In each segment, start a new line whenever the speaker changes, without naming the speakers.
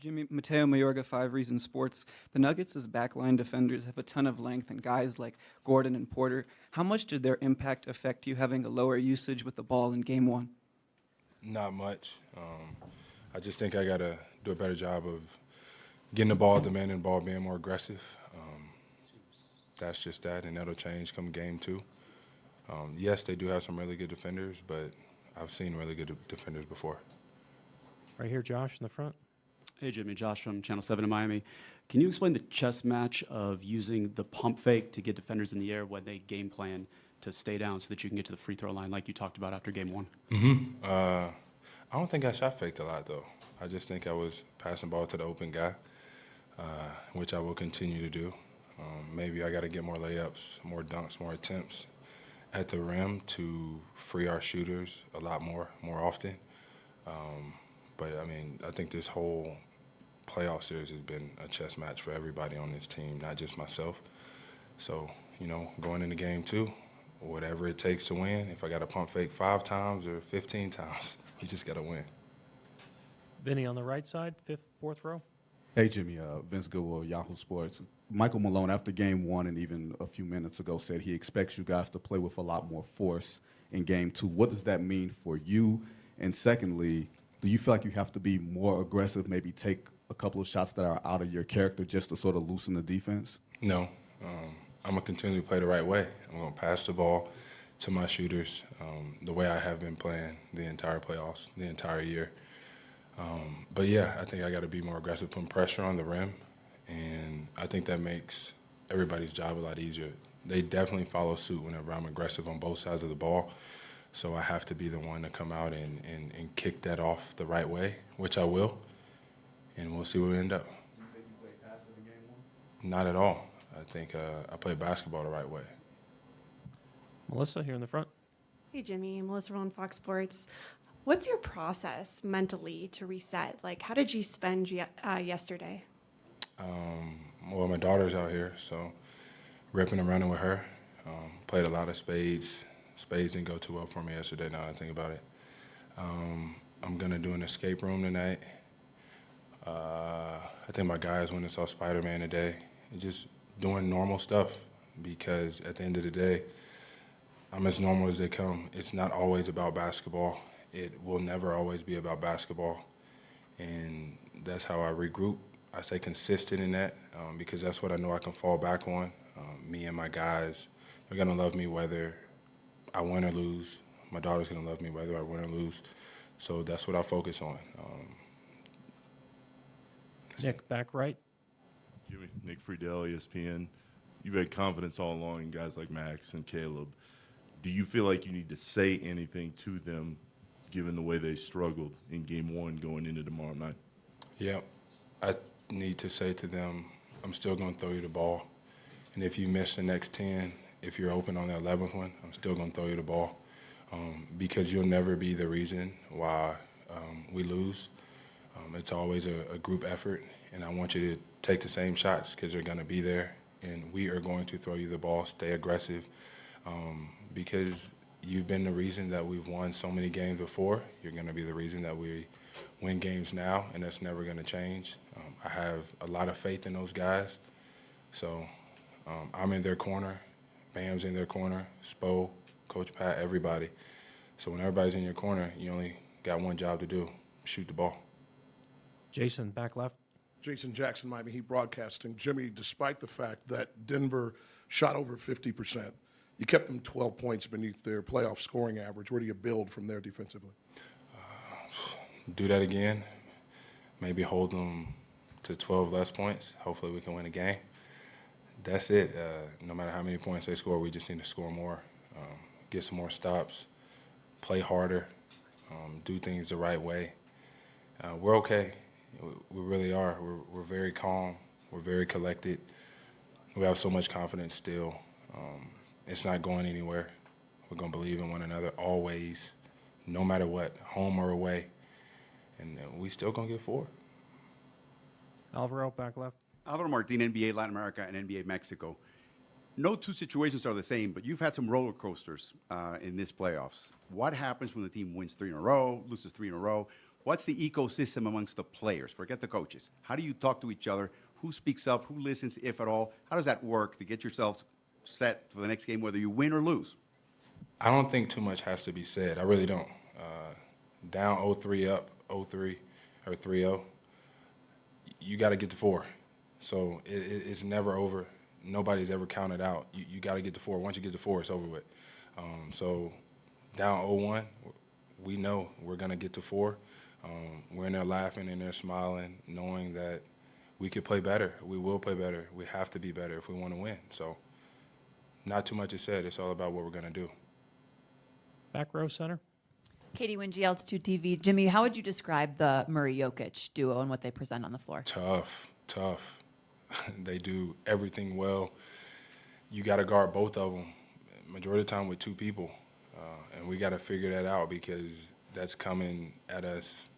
Jimmy, Mateo Mayorga, 5 Reasons Sports. The Nuggets' backline defenders have a ton of length, and guys like Gordon and Porter. How much did their impact affect you having a lower usage with the ball in Game 1?
Not much. I just think I got to do a better job of getting the ball, demanding the ball, being more aggressive. That's just that, and that'll change come Game 2. Yes, they do have some really good defenders, but I've seen really good defenders before.
Right here, Josh, in the front.
Hey, Jimmy. Josh from Channel 7 in Miami. Can you explain the chess match of using the pump fake to get defenders in the air when they game plan to stay down so that you can get to the free throw line like you talked about after Game 1?
I don't think I shot faked a lot, though. I just think I was passing ball to the open guy, which I will continue to do. Maybe I got to get more layups, more dunks, more attempts at the rim to free our shooters a lot more often. But, I mean, I think this whole playoff series has been a chess match for everybody on this team, not just myself. So, going into Game 2, whatever it takes to win, if I got to pump fake 5 times or 15 times, you just got to win.
Vinny on the right side, fourth row.
Hey, Jimmy, Vince Goodwill, Yahoo Sports. Michael Malone, after Game 1 and even a few minutes ago, said he expects you guys to play with a lot more force in Game 2. What does that mean for you? And secondly, do you feel like you have to be more aggressive, maybe take a couple of shots that are out of your character just to sort of loosen the defense?
No. I'm going to continue to play the right way. I'm going to pass the ball to my shooters the way I have been playing the entire playoffs, the entire year. But, yeah, I think I got to be more aggressive, putting pressure on the rim, and I think that makes everybody's job a lot easier. They definitely follow suit whenever I'm aggressive on both sides of the ball, so I have to be the one to come out and kick that off the right way, which I will, and we'll see where we end up.
Do you think you played passive in Game 1?
Not at all. I think I played basketball the right way.
Melissa here in the front.
Hey, Jimmy. Melissa on Fox Sports. What's your process mentally to reset? Like, how did you spend yesterday?
Well, my daughter's out here, so ripping and running with her. Played a lot of spades. Spades didn't go too well for me yesterday, now that I think about it. I'm going to do an escape room tonight. I think my guys went and saw Spider-Man today. Just doing normal stuff, because at the end of the day, I'm as normal as they come. It's not always about basketball. It will never always be about basketball. And that's how I regroup. I stay consistent in that because that's what I know I can fall back on. Me and my guys are going to love me whether I win or lose. My daughter's going to love me whether I win or lose. So that's what I focus on.
Nick, back right.
Jimmy, Nick Friedel, ESPN. You've had confidence all along in guys like Max and Caleb. Do you feel like you need to say anything to them given the way they struggled in Game 1 going into tomorrow night?
Yeah, I need to say to them, I'm still going to throw you the ball. And if you miss the next 10, if you're open on the 11th one, I'm still going to throw you the ball because you'll never be the reason why we lose. It's always a group effort, and I want you to take the same shots because they're going to be there, and we are going to throw you the ball, stay aggressive, because you've been the reason that we've won so many games before. You're going to be the reason that we win games now, and that's never going to change. I have a lot of faith in those guys. So I'm in their corner. Bam's in their corner. Spo, Coach Pat, everybody. So when everybody's in your corner, you only got one job to do, shoot the ball.
Jason, back left.
Jason Jackson, Miami Heat Broadcasting. Jimmy, despite the fact that Denver shot over 50%, you kept them 12 points beneath their playoff scoring average. Where do you build from there defensively?
Do that again. Maybe hold them to 12 less points. Hopefully we can win a game. That's it. No matter how many points they score, we just need to score more, get some more stops, play harder, do things the right way. We're okay. We really are. We're very calm. We're very collected. We have so much confidence still. It's not going anywhere. We're going to believe in one another always, no matter what, home or away. And we still going to get 4.
Alvaro, back left.
Alvaro Martin, NBA Latin America and NBA Mexico. No two situations are the same, but you've had some roller coasters in this playoffs. What happens when the team wins 3 in a row, loses 3 in a row? What's the ecosystem amongst the players? Forget the coaches. How do you talk to each other? Who speaks up? Who listens, if at all? How does that work to get yourself set for the next game, whether you win or lose?
I don't think too much has to be said. I really don't. Down 0-3 up 0-3 or 3-0, you got to get to 4. So it's never over. Nobody's ever counted out. You got to get to 4. Once you get to 4, it's over with. So down 0-1, we know we're going to get to 4. We're in there laughing and they're smiling, knowing that we could play better. We will play better. We have to be better if we want to win. So not too much is said. It's all about what we're going to do.
Back row center.
Katie Wingy, Altitude TV. Jimmy, how would you describe the Murray-Jokic duo and what they present on the floor?
Tough. They do everything well. You got to guard both of them majority of the time with 2 people. And we got to figure that out because that's coming at us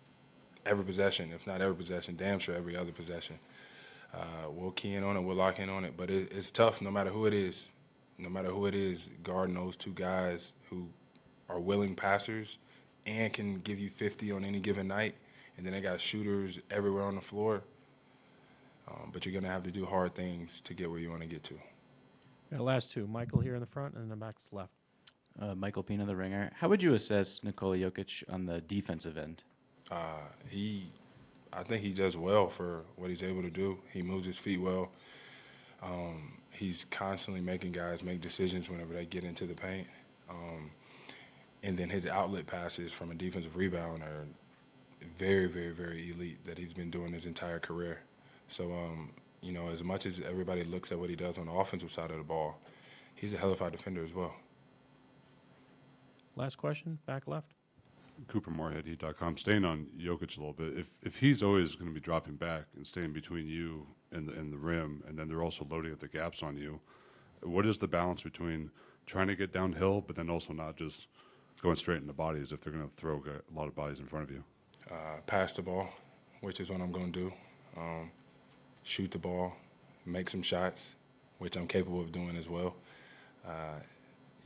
every possession, if not every possession, damn sure every other possession. We'll key in on it, we'll lock in on it, but it's tough no matter who it is. No matter who it is, guarding those 2 guys who are willing passers and can give you 50 on any given night, and then they got shooters everywhere on the floor. But you're going to have to do hard things to get where you want to get to.
Got last 2. Michael here in the front and the back's left.
Michael Pina, The Ringer. How would you assess Nikola Jokic on the defensive end?
I think he does well for what he's able to do. He moves his feet well. He's constantly making guys make decisions whenever they get into the paint. And then his outlet passes from a defensive rebound are very, very, very elite that he's been doing his entire career. So, you know, as much as everybody looks at what he does on the offensive side of the ball, he's a hell of a defender as well.
Last question, back left.
Cooper Moorhead, Heat.com. Staying on Jokic a little bit, if he's always going to be dropping back and staying between you and the rim, and then they're also loading at the gaps on you, what is the balance between trying to get downhill, but then also not just going straight into bodies if they're going to throw a lot of bodies in front of you?
Pass the ball, which is what I'm going to do. Shoot the ball, make some shots, which I'm capable of doing as well.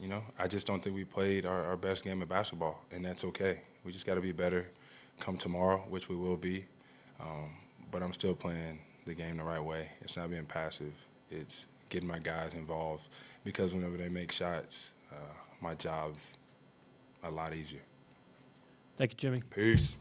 You know, I just don't think we played our best game of basketball, and that's okay. We just got to be better come tomorrow, which we will be. But I'm still playing the game the right way. It's not being passive. It's getting my guys involved because whenever they make shots, my job's a lot easier.
Thank you, Jimmy.
Peace.